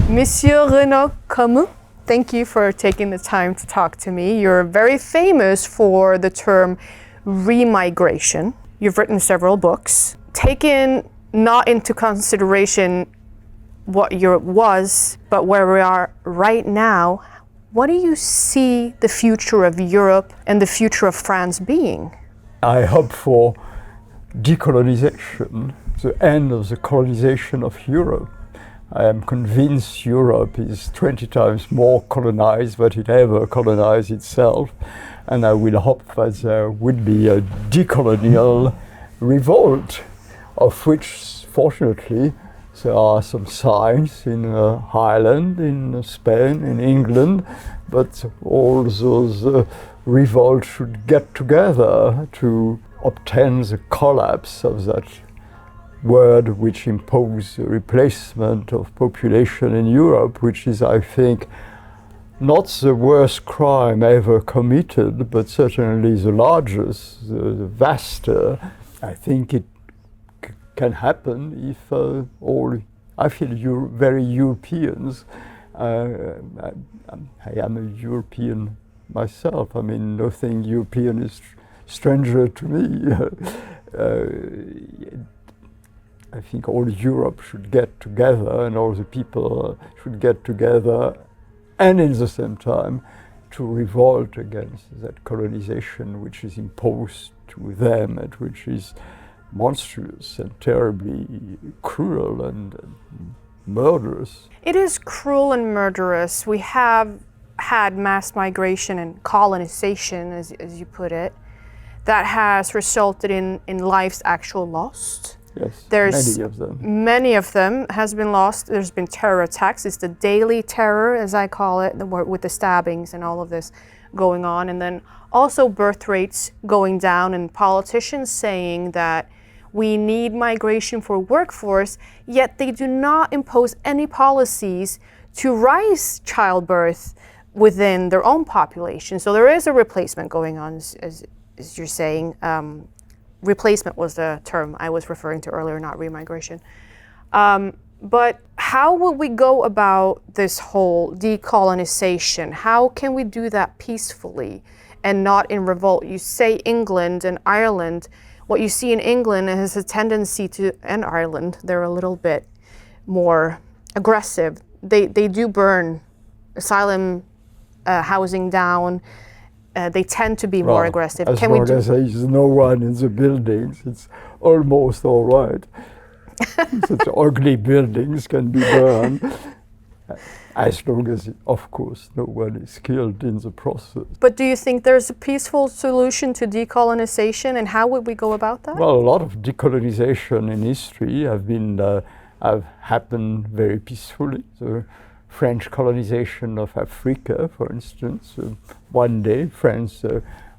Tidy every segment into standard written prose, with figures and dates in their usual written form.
Monsieur Renaud Camus, thank you for taking the time to talk to me. You're very famous for the term remigration. You've written several books. Taken not into consideration what Europe was, but where we are right now, what do you see the future of Europe and the future of France being? I hope for decolonization, the end of the colonization of Europe. I am convinced Europe is 20 times more colonized than it ever colonized itself, and I will hope that there will be a decolonial revolt, of which, fortunately, there are some signs in Ireland, in Spain, in England, but all those revolts should get together to obtain the collapse of that word which imposed the replacement of population in Europe, which is, I think, not the worst crime ever committed, but certainly the largest, the vaster. I think it can happen if I feel very Europeans. I am a European myself. I mean, nothing European is stranger to me. I think all Europe should get together and all the people should get together and in the same time to revolt against that colonization which is imposed to them and which is monstrous and terribly cruel and murderous. It is cruel and murderous. We have had mass migration and colonization, as you put it, that has resulted in lives actually lost. Yes, There's many of them. Many of them has been lost. There's been terror attacks. It's the daily terror, as I call it, with the stabbings and all of this going on. And then also birth rates going down and politicians saying that we need migration for workforce, yet they do not impose any policies to rise childbirth within their own population. So there is a replacement going on, as you're saying. Replacement was the term I was referring to earlier, not remigration. But how would we go about this whole decolonization? How can we do that peacefully and not in revolt? You say England and Ireland. What you see in England has a tendency to, and Ireland, they're a little bit more aggressive. They do burn asylum housing down. They tend to be more aggressive. As long as there is no one in the buildings, it's almost all right. Such ugly buildings can be burned, as long as, of course, no one is killed in the process. But do you think there's a peaceful solution to decolonization, and how would we go about that? Well, a lot of decolonization in history have happened very peacefully. The French colonization of Africa, for instance, one day France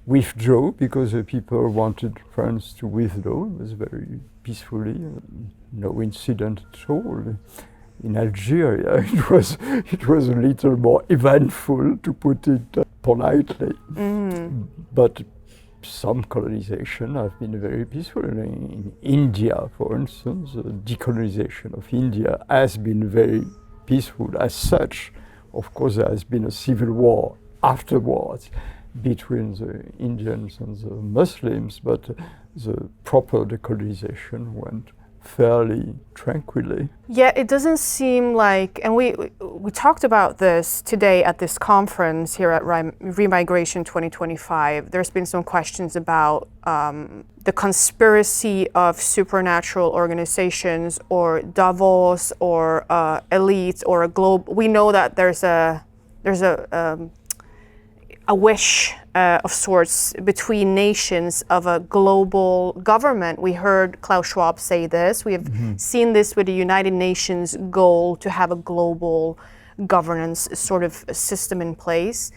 withdrew because the people wanted France to withdraw. It was very peacefully, no incident at all. In Algeria, it was a little more eventful, to put it politely. But some colonization have been very peaceful. In India, for instance, the decolonization of India has been very peaceful as such. Of course, there has been a civil war afterwards between the Indians and the Muslims, but the proper decolonization went fairly tranquilly. Yeah, it doesn't seem like, and we talked about this today at this conference here at Remigration 2025. There's been some questions about the conspiracy of supernatural organizations or Davos or elites or a globe. We know that there's a wish of sorts between nations of a global government. We heard Klaus Schwab say this. We have seen this with the United Nations goal to have a global governance sort of system in place.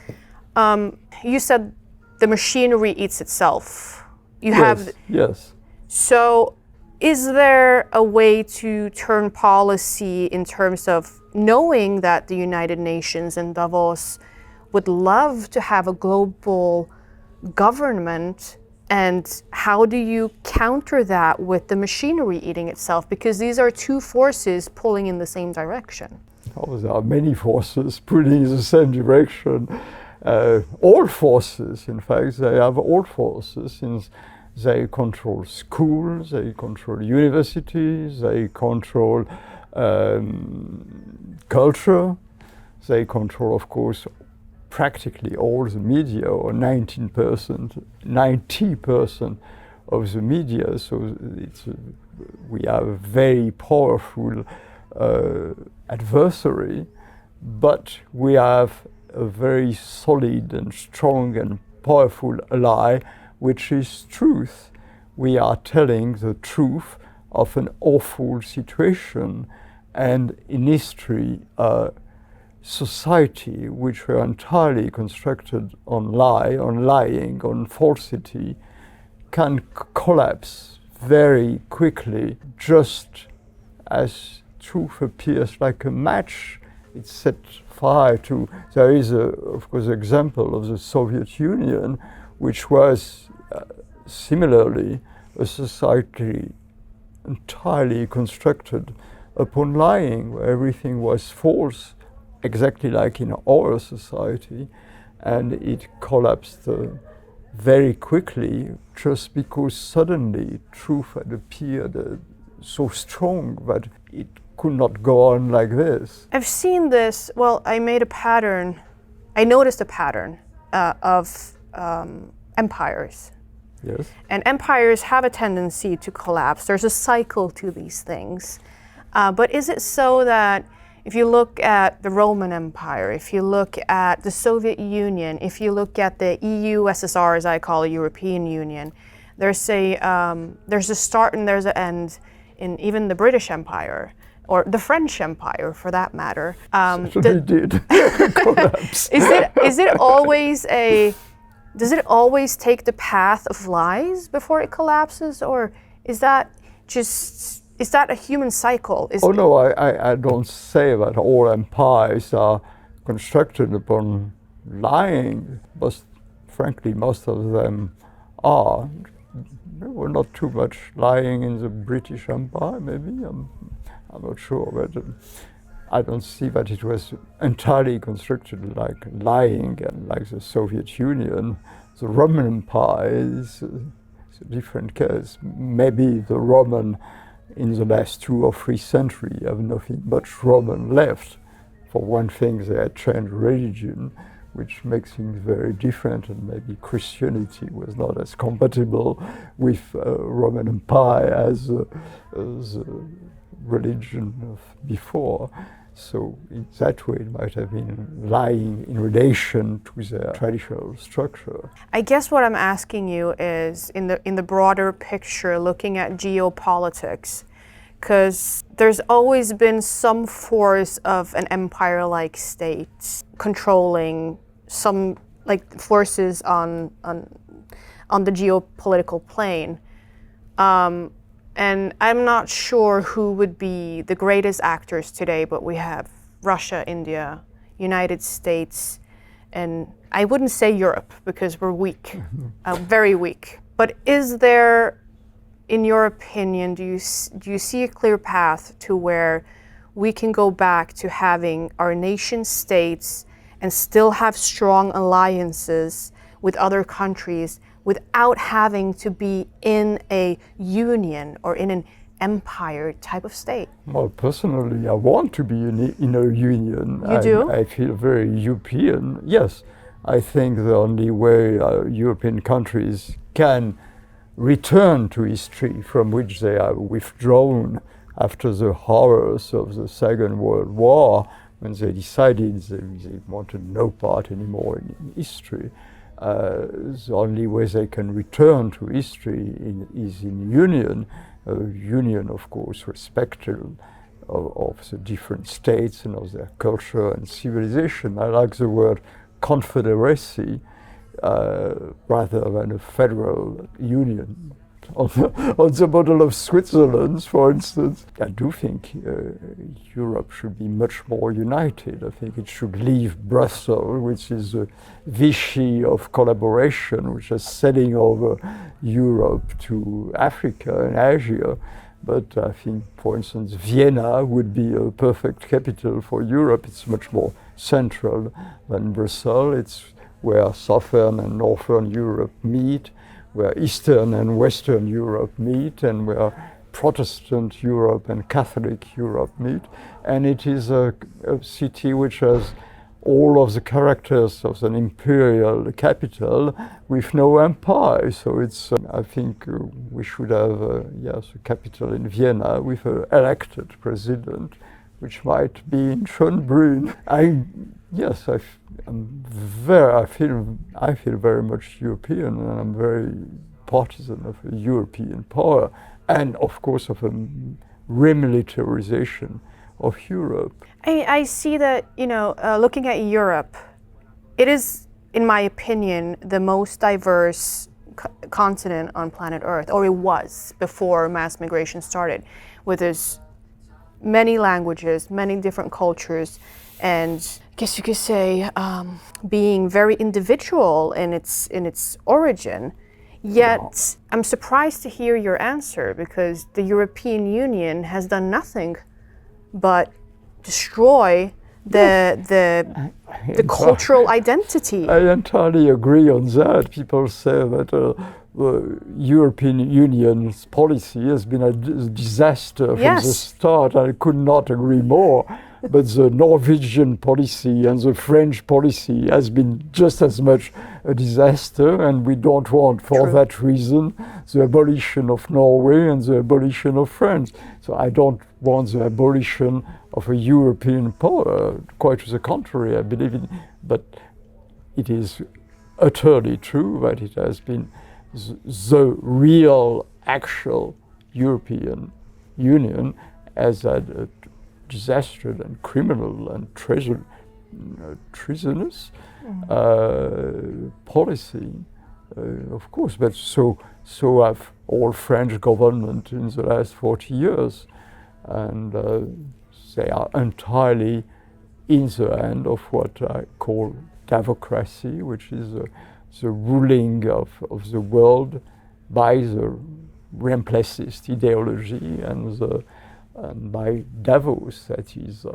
You said the machinery eats itself. Yes. So is there a way to turn policy in terms of knowing that the United Nations and Davos would love to have a global government And how do you counter that with the machinery eating itself? Because these are two forces pulling in the same direction. Oh, there are many forces pulling in the same direction. All forces, in fact, they have all forces, since they control schools, they control universities, they control culture, they control, of course, practically all the media, or 90% of the media. So we have a very powerful adversary, but we have a very solid and strong and powerful ally, which is truth. We are telling the truth of an awful situation, and in history, society which were entirely constructed on lying, on falsity, can collapse very quickly, just as truth appears like a match. It's set fire to. There is, of course, an example of the Soviet Union, which was similarly a society entirely constructed upon lying, where everything was false, exactly like in our society, and it collapsed very quickly, just because suddenly truth had appeared so strong that it could not go on like this. I've seen this, well, I noticed a pattern of empires. Yes. And empires have a tendency to collapse. There's a cycle to these things. But is it so that if you look at the Roman Empire, if you look at the Soviet Union, if you look at the EU, SSR, as I call it, European Union, there's a start and there's an end in even the British Empire, or the French Empire for that matter. Certainly did collapse. Does it always take the path of lies before it collapses, or is that a human cycle? No, I don't say that all empires are constructed upon lying, but frankly, most of them are. There were not too much lying in the British Empire, maybe. I'm not sure, but I don't see that it was entirely constructed like lying, and like the Soviet Union. The Roman Empire is a different case. Maybe the Roman in the last 2 or 3 centuries have nothing much Roman left. For one thing, they had changed religion, which makes things very different, and maybe Christianity was not as compatible with Roman Empire as the religion of before. So in that way, it might have been lying in relation to their traditional structure. I guess what I'm asking you is, in the broader picture, looking at geopolitics, because there's always been some force of an empire-like state controlling some forces on the geopolitical plane. And I'm not sure who would be the greatest actors today, but we have Russia, India, United States, and I wouldn't say Europe because we're weak, very weak. But is there, in your opinion, do you see a clear path to where we can go back to having our nation states and still have strong alliances with other countries without having to be in a union or in an empire type of state? Well, personally, I want to be in a union. You do? I feel very European. Yes, I think the only way European countries can return to history from which they are withdrawn after the horrors of the Second World War, when they decided they wanted no part anymore in history. The only way they can return to history is in union. Union, of course, respectful of the different states and of their culture and civilization. I like the word confederacy rather than a federal union. on the model of Switzerland, for instance. I do think Europe should be much more united. I think it should leave Brussels, which is a Vichy of collaboration, which is selling over Europe to Africa and Asia. But I think, for instance, Vienna would be a perfect capital for Europe. It's much more central than Brussels. It's where Southern and Northern Europe meet, where Eastern and Western Europe meet, and where Protestant Europe and Catholic Europe meet. And it is a city which has all of the characters of an imperial capital with no empire. So it's, I think we should have, yes, a capital in Vienna with an elected president, which might be in Schönbrunn. I feel very much European, and I'm very partisan of a European power, and of course of a remilitarization of Europe. I see that, looking at Europe, it is, in my opinion, the most diverse continent on planet Earth, or it was before mass migration started, with its many languages, many different cultures, and I guess you could say being very individual in its origin. Yet, I'm surprised to hear your answer, because the European Union has done nothing but destroy the cultural identity. I entirely agree on that. People say that the European Union's policy has been a disaster from the start. I could not agree more. But the Norwegian policy and the French policy has been just as much a disaster, and we don't want, for that reason, the abolition of Norway and the abolition of France. So I don't want the abolition of a European power, quite to the contrary, I believe in. But it is utterly true that it has been the real, actual European Union as a disastrous and criminal and treasonous policy, of course. But so have all French government in the last 40 years, and they are entirely in the hand of what I call democracy, which is the ruling of the world by the Remplacist ideology and by Davos, that is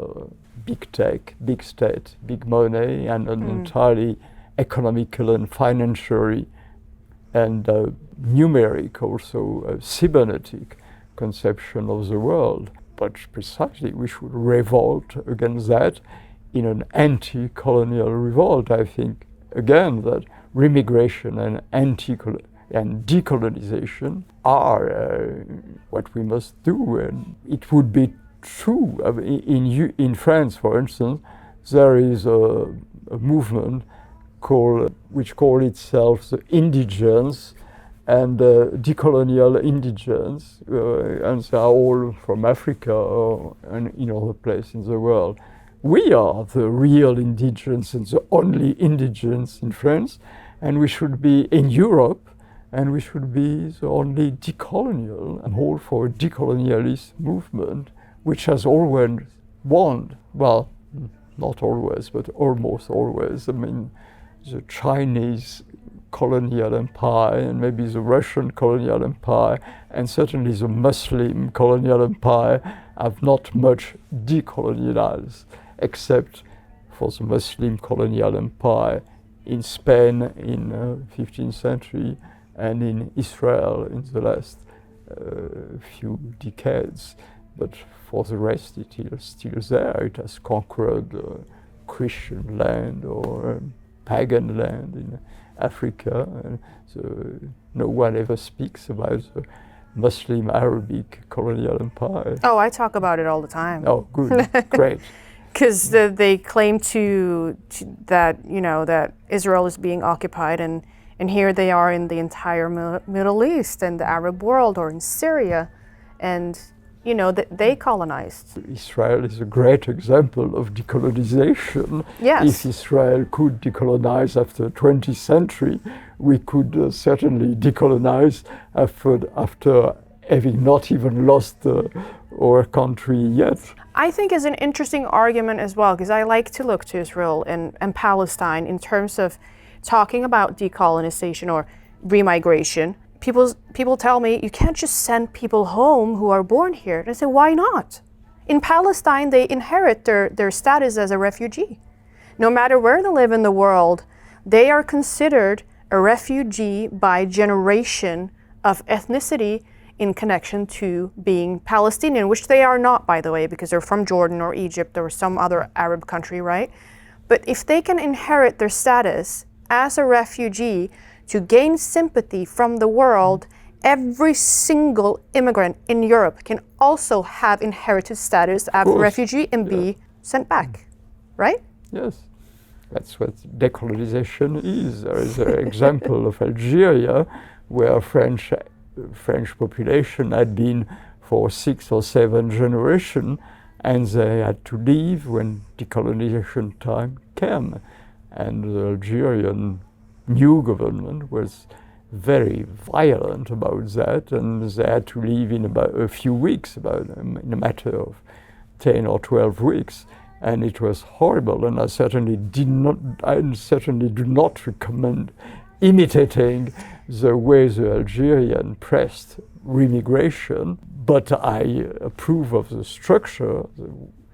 big tech, big state, big money, and an entirely economical and financially and numeric, also cybernetic conception of the world. But precisely we should revolt against that in an anti-colonial revolt. I think, again, that remigration and decolonization are what we must do. And it would be true. In France, for instance, there is a movement which call itself the indigents and decolonial indigents, and they are all from Africa and in other places in the world. We are the real indigents and the only indigents in France, and we should be in Europe, and we should be the only decolonial. I'm all for a decolonialist movement, which has always won. Well, not always, but almost always. I mean, the Chinese colonial empire, and maybe the Russian colonial empire, and certainly the Muslim colonial empire have not much decolonialized, except for the Muslim colonial empire in Spain in the 15th century and in Israel in the last few decades. But for the rest, it is still there. It has conquered Christian land or pagan land in Africa. And so no one ever speaks about the Muslim Arabic colonial empire. Oh, I talk about it all the time. Oh, good, great. Because they claim that that Israel is being occupied, and here they are in the entire Middle East and the Arab world, or in Syria, and that they colonized. Israel is a great example of decolonization. Yes. If Israel could decolonize after the 20th century, we could certainly decolonize after having not even lost our country yet. I think is an interesting argument as well, because I like to look to Israel and Palestine in terms of talking about decolonization or remigration. People tell me you can't just send people home who are born here. And I say, why not? In Palestine, they inherit their status as a refugee. No matter where they live in the world, they are considered a refugee by generation of ethnicity in connection to being Palestinian, which they are not, by the way, because they're from Jordan or Egypt or some other Arab country, right? But if they can inherit their status as a refugee to gain sympathy from the world, every single immigrant in Europe can also have inherited status as a refugee and be sent back, right? Yes. That's what decolonization is. There is an example of Algeria where French population had been for 6 or 7 generations, and they had to leave when decolonization time came. And the Algerian new government was very violent about that, and they had to leave in about a few weeks, in a matter of 10 or 12 weeks. And it was horrible, and I certainly do not recommend imitating the way the Algerian pressed remigration, but I approve of the structure.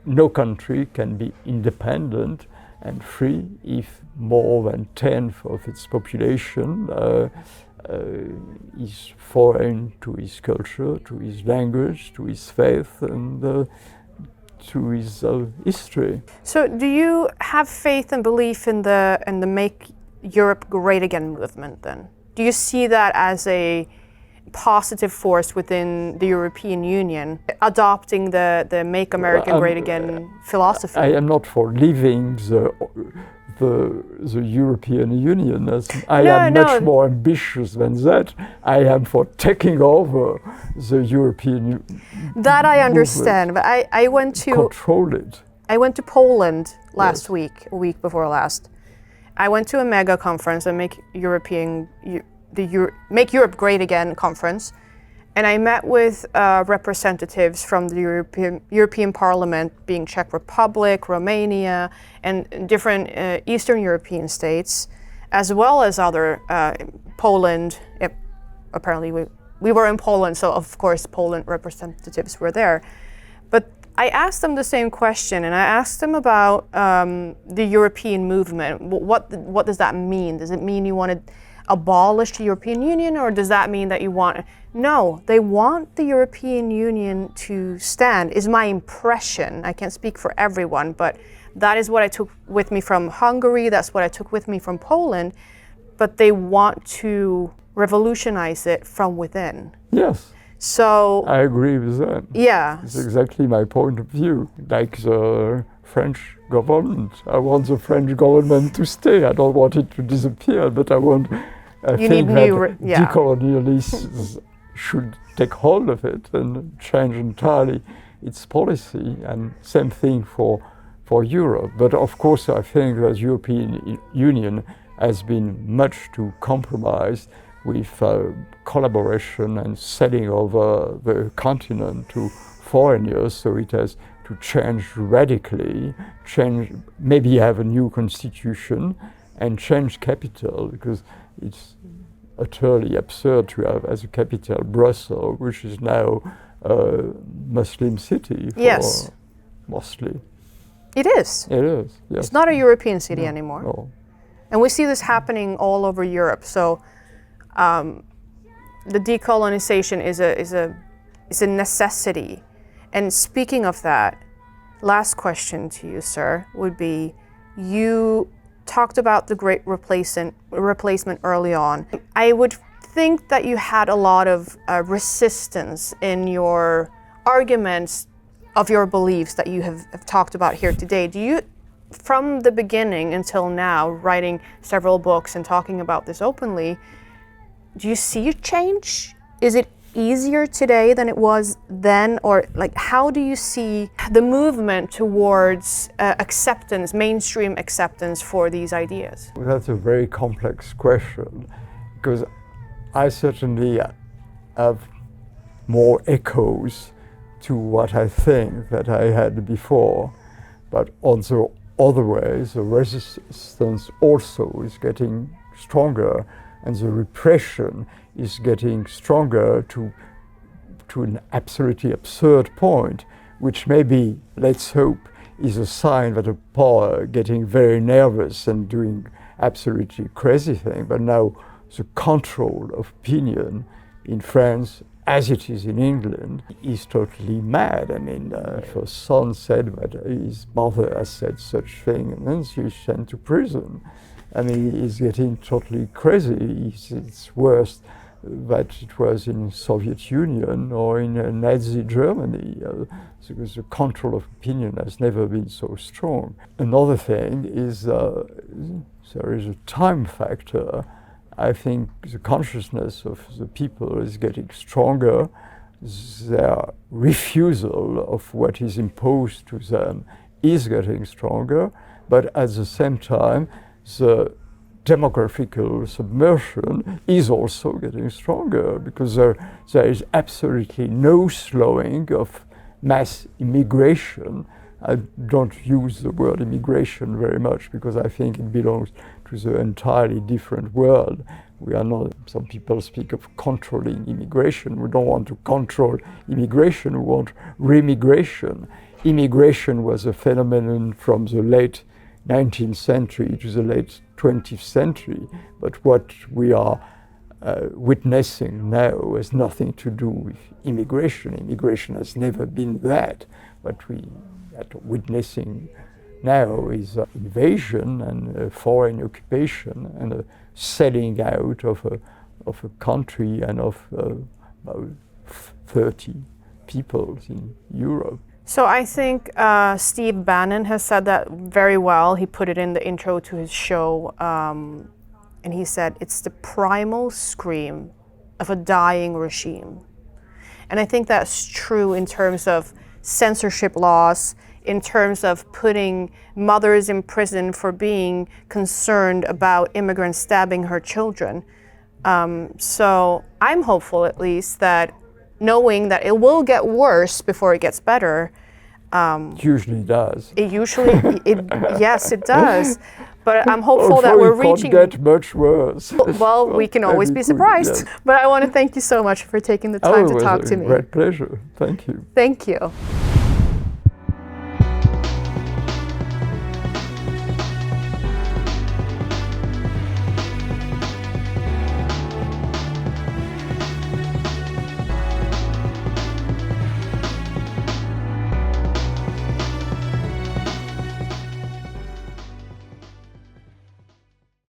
No country can be independent and free if more than 1/10 of its population is foreign to his culture, to his language, to his faith, and to his history. So do you have faith and belief in the Make Europe Great Again movement then? Do you see that as a positive force within the European Union, adopting the Make America Great Again philosophy? I am not for leaving the European Union. I am much more ambitious than that. I am for taking over the European Union. That I understand, but I went to control it. I went to Poland last week, a week before last. I went to a mega conference, a Make Europe Great Again conference, and I met with representatives from the European Parliament, being Czech Republic, Romania, and different Eastern European states, as well as other Poland. Apparently, we were in Poland, so of course Poland representatives were there. But I asked them the same question, and I asked them about the European movement. What does that mean? Does it mean you want to abolish the European Union, or does that mean that you want... No, they want the European Union to stand, is my impression. I can't speak for everyone, but that is what I took with me from Hungary, that's what I took with me from Poland, but they want to revolutionize it from within. Yes. So I agree with that. Yeah. It's exactly my point of view. Like the French government. I want the French government to stay. I don't want it to disappear, but I think that decolonialists should take hold of it and change entirely its policy, and same thing for Europe. But of course I think the European Union has been much too compromised with collaboration and selling over the continent to foreigners, so it has to change radically, maybe have a new constitution and change capital, because it's utterly absurd to have as a capital Brussels, which is now a Muslim city for mostly. It is. It is, yes. It's not a European city anymore. No. And we see this happening all over Europe. So the decolonization is a necessity. And speaking of that, last question to you, sir, would be, you talked about the great replacement early on. I would think that you had a lot of resistance in your arguments of your beliefs that you have talked about here today. Do you, from the beginning until now, writing several books and talking about this openly, do you see a change? Is it easier today than it was then? Or like, how do you see the movement towards acceptance, mainstream acceptance for these ideas? Well, that's a very complex question, because I certainly have more echoes to what I think that I had before, but on the other way, the resistance also is getting stronger, and the repression is getting stronger to an absolutely absurd point, which maybe, let's hope, is a sign that the power getting very nervous and doing absolutely crazy things. But now the control of opinion in France, as it is in England, is totally mad. I mean, if a son said that his mother has said such thing, and then she's sent to prison. I mean, he's getting totally crazy. It's worse than it was in Soviet Union or in Nazi Germany, because the control of opinion has never been so strong. Another thing is there is a time factor. I think the consciousness of the people is getting stronger. Their refusal of what is imposed to them is getting stronger, but at the same time, the demographical submersion is also getting stronger, because there is absolutely no slowing of mass immigration. I don't use the word immigration very much, because I think it belongs to the entirely different world. We are not, some people speak of controlling immigration. We don't want to control immigration, we want remigration. Immigration was a phenomenon from the late 19th century to the late 20th century, but what we are witnessing now has nothing to do with immigration. Immigration has never been that. What we are witnessing now is invasion and foreign occupation and a selling out of a country and of about 30 peoples in Europe. So I think Steve Bannon has said that very well. He put it in the intro to his show, and he said, it's the primal scream of a dying regime. And I think that's true in terms of censorship laws, in terms of putting mothers in prison for being concerned about immigrants stabbing her children. So I'm hopeful, at least, that knowing that it will get worse before it gets better. It usually does. Yes, it does. But I'm hopeful that we're reaching. It can't get much worse. Well, we can always be surprised. Yes. But I want to thank you so much for taking the time to talk to me. It was a great pleasure. Thank you. Thank you.